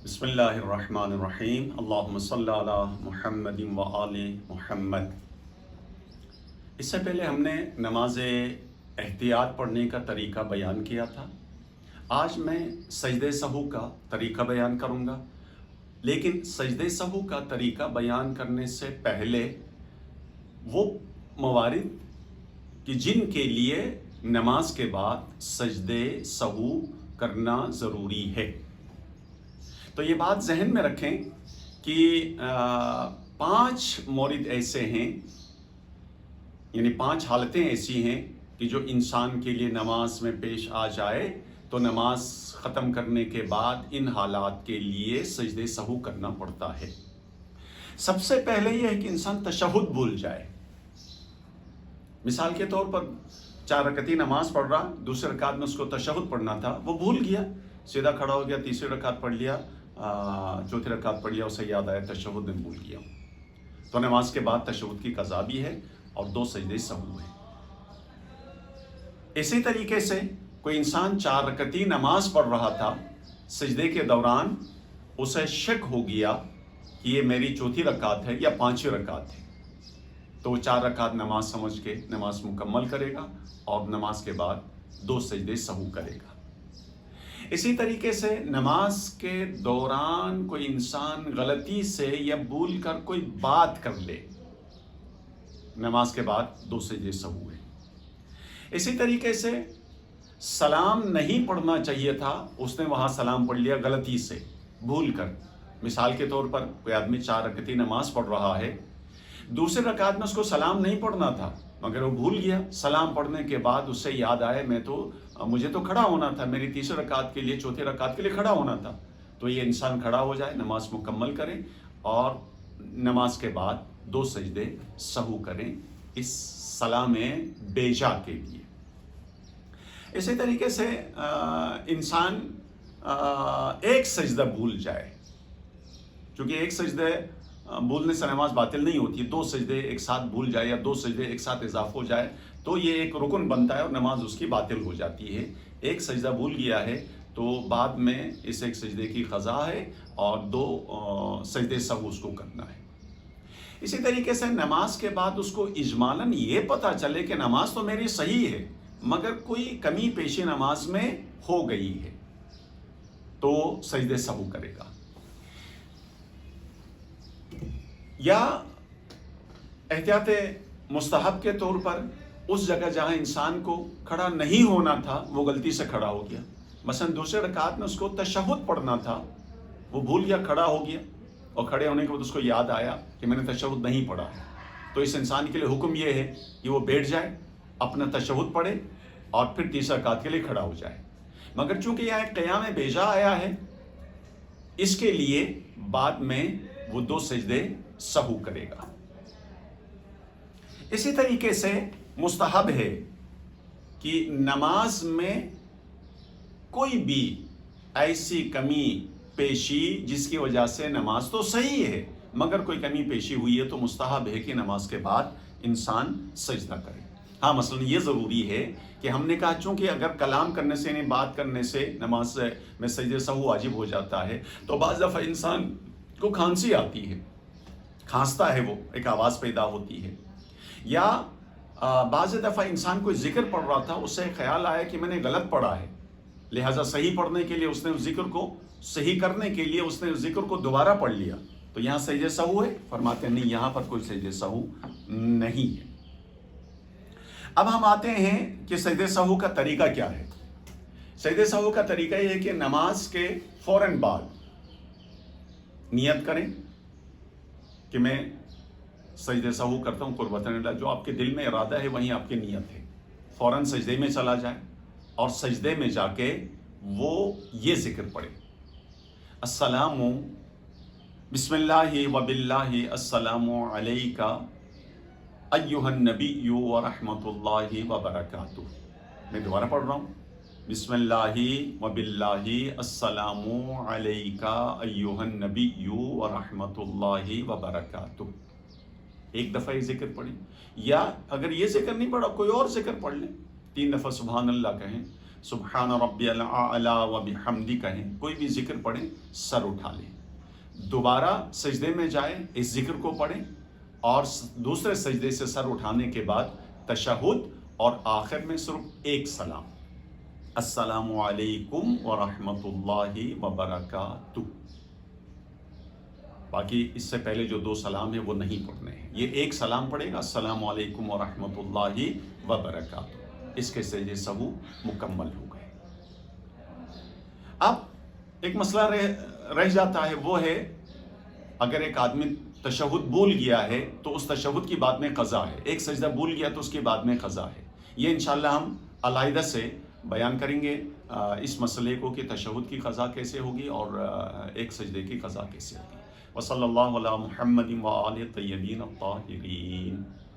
بسم اللہ الرحمن الرحیم اللہم صلی علی محمد و آل محمد۔ اس سے پہلے ہم نے نماز احتیاط پڑھنے کا طریقہ بیان کیا تھا۔ آج میں سجدہ سہو کا طریقہ بیان کروں گا، لیکن سجدہ سہو کا طریقہ بیان کرنے سے پہلے وہ موارد کہ جن کے لیے نماز کے بعد سجدہ سہو کرنا ضروری ہے، تو یہ بات ذہن میں رکھیں کہ 5 مورد ایسے ہیں، یعنی 5 حالتیں ایسی ہیں کہ جو انسان کے لیے نماز میں پیش آ جائے تو نماز ختم کرنے کے بعد ان حالات کے لیے سجدہ سہو کرنا پڑتا ہے۔ سب سے پہلے یہ ہے کہ انسان تشہد بھول جائے۔ مثال کے طور پر 4 رکعتی نماز پڑھ رہا، دوسرے رکعت میں اس کو تشہد پڑھنا تھا، وہ بھول گیا، سیدھا کھڑا ہو گیا، تیسری رکعت پڑھ لیا، چوتھی رکعت پڑھ لیا، اسے یاد آیا تشہد میں بھول گیا، تو نماز کے بعد تشہد کی قضا بھی ہے اور 2 سجدے سہو ہیں۔ اسی طریقے سے کوئی انسان 4 رکعتی نماز پڑھ رہا تھا، سجدے کے دوران اسے شک ہو گیا کہ یہ میری چوتھی رکعت ہے یا 5ویں رکعت ہے، تو وہ 4 رکعت نماز سمجھ کے نماز مکمل کرے گا اور نماز کے بعد 2 سجدے سہو کرے گا۔ اسی طریقے سے نماز کے دوران کوئی انسان غلطی سے یا بھول کر کوئی بات کر لے، نماز کے بعد 2 سجدے سہو ہیں۔ اسی طریقے سے سلام نہیں پڑھنا چاہیے تھا، اس نے وہاں سلام پڑھ لیا غلطی سے، بھول کر۔ مثال کے طور پر کوئی آدمی 4 رکعتی نماز پڑھ رہا ہے، دوسرے رکعت میں اس کو سلام نہیں پڑھنا تھا مگر وہ بھول گیا، سلام پڑھنے کے بعد اسے یاد آیا مجھے تو کھڑا ہونا تھا، میری تیسری رکعت کے لیے، چوتھی رکعت کے لیے کھڑا ہونا تھا، تو یہ انسان کھڑا ہو جائے، نماز مکمل کرے اور نماز کے بعد 2 سجدے سہو کریں اس سلام بیجا کے لیے۔ اسی طریقے سے انسان ایک سجدہ بھول جائے، چونکہ ایک سجدہ بھولنے سے نماز باطل نہیں ہوتی، 2 سجدے ایک ساتھ بھول جائے یا 2 سجدے ایک ساتھ اضافہ ہو جائے تو یہ ایک رکن بنتا ہے اور نماز اس کی باطل ہو جاتی ہے۔ ایک سجدہ بھول گیا ہے تو بعد میں اس ایک سجدے کی قضا ہے اور 2 سجدے سہو اس کو کرنا ہے۔ اسی طریقے سے نماز کے بعد اس کو اجمالاً یہ پتہ چلے کہ نماز تو میری صحیح ہے مگر کوئی کمی پیشی نماز میں ہو گئی ہے تو سجدے سہو کرے گا۔ یا احتیاط مستحب کے طور پر اس جگہ جہاں انسان کو کھڑا نہیں ہونا تھا وہ غلطی سے کھڑا ہو گیا، مثلا دوسرے رکعت میں اس کو تشہد پڑھنا تھا، وہ بھول گیا، کھڑا ہو گیا اور کھڑے ہونے کے بعد اس کو یاد آیا کہ میں نے تشہد نہیں پڑھا، تو اس انسان کے لیے حکم یہ ہے کہ وہ بیٹھ جائے، اپنا تشہد پڑھے اور پھر تیسری رکعت کے لیے کھڑا ہو جائے۔ مگر چونکہ یہاں ایک قیام بیجا آیا ہے، اس کے لیے بعد میں وہ 2 سجدے سہو کرے گا۔ اسی طریقے سے مستحب ہے کہ نماز میں کوئی بھی ایسی کمی پیشی جس کی وجہ سے نماز تو صحیح ہے مگر کوئی کمی پیشی ہوئی ہے تو مستحب ہے کہ نماز کے بعد انسان سجدہ کرے۔ ہاں مثلا یہ ضروری ہے کہ ہم نے کہا چونکہ اگر کلام کرنے سے یعنی بات کرنے سے نماز میں سجدہ سہو واجب ہو جاتا ہے تو بعض دفعہ انسان کو کھانسی آتی ہے، کھانستا ہے، وہ ایک آواز پیدا ہوتی ہے، یا بعض دفعہ انسان کوئی ذکر پڑھ رہا تھا، اسے خیال آیا کہ میں نے غلط پڑھا ہے، لہٰذا صحیح پڑھنے کے لیے اس نے اس ذکر کو صحیح کرنے کے لیے اس نے اس ذکر کو دوبارہ پڑھ لیا، تو یہاں سجدہ سہو ہے؟ فرماتے ہیں نہیں، یہاں پر کوئی سجدہ سہو نہیں ہے۔ اب ہم آتے ہیں کہ سجدہ سہو کا طریقہ کیا ہے۔ سجدہ سہو کا طریقہ یہ ہے کہ نماز کے فوراً بعد نیت کریں کہ میں سجدہ سہو کرتا ہوں قربۃ اللہ، جو آپ کے دل میں ارادہ ہے وہیں آپ کی نیت ہے، فوراً سجدے میں چلا جائے اور سجدے میں جا کے وہ یہ ذکر پڑھے، السلام بسم اللہ و باللہ السلام علیکہ ایہا النبی و رحمۃ اللہ وبرکاتہ۔ میں دوبارہ پڑھ رہا ہوں، بسم اللہ و باللہ السلام علیکہ ایہا النبی و رحمۃ اللہ وبرکاتہ۔ ایک دفعہ یہ ذکر پڑھیں، یا اگر یہ ذکر نہیں پڑھا کوئی اور ذکر پڑھ لیں، 3 دفعہ سبحان اللہ کہیں، سبحان ربی الاعلی و بحمدی کہیں، کوئی بھی ذکر پڑھیں، سر اٹھا لیں، دوبارہ سجدے میں جائیں، اس ذکر کو پڑھیں، اور دوسرے سجدے سے سر اٹھانے کے بعد تشہد، اور آخر میں صرف ایک سلام، السلام علیکم ورحمۃ اللہ وبرکاتہ۔ باقی اس سے پہلے جو دو سلام ہیں وہ نہیں پڑھنے ہیں، یہ ایک سلام پڑھے گا، السلام علیکم ورحمۃ اللہ وبرکاتہ، اس کے سجدے سہو مکمل ہو گئے۔ اب ایک مسئلہ رہ جاتا ہے، وہ ہے اگر ایک آدمی تشہد بھول گیا ہے تو اس تشہد کی بعد میں قضا ہے، ایک سجدہ بھول گیا تو اس کی بعد میں قضا ہے۔ یہ انشاءاللہ ہم علیحدہ سے بیان کریں گے اس مسئلے کو کہ تشہد کی قضا کیسے ہوگی اور ایک سجدے کی قضا کیسے ہوگی۔ وصلی اللہ علی محمد وآلہ الطیبین الطاہرین۔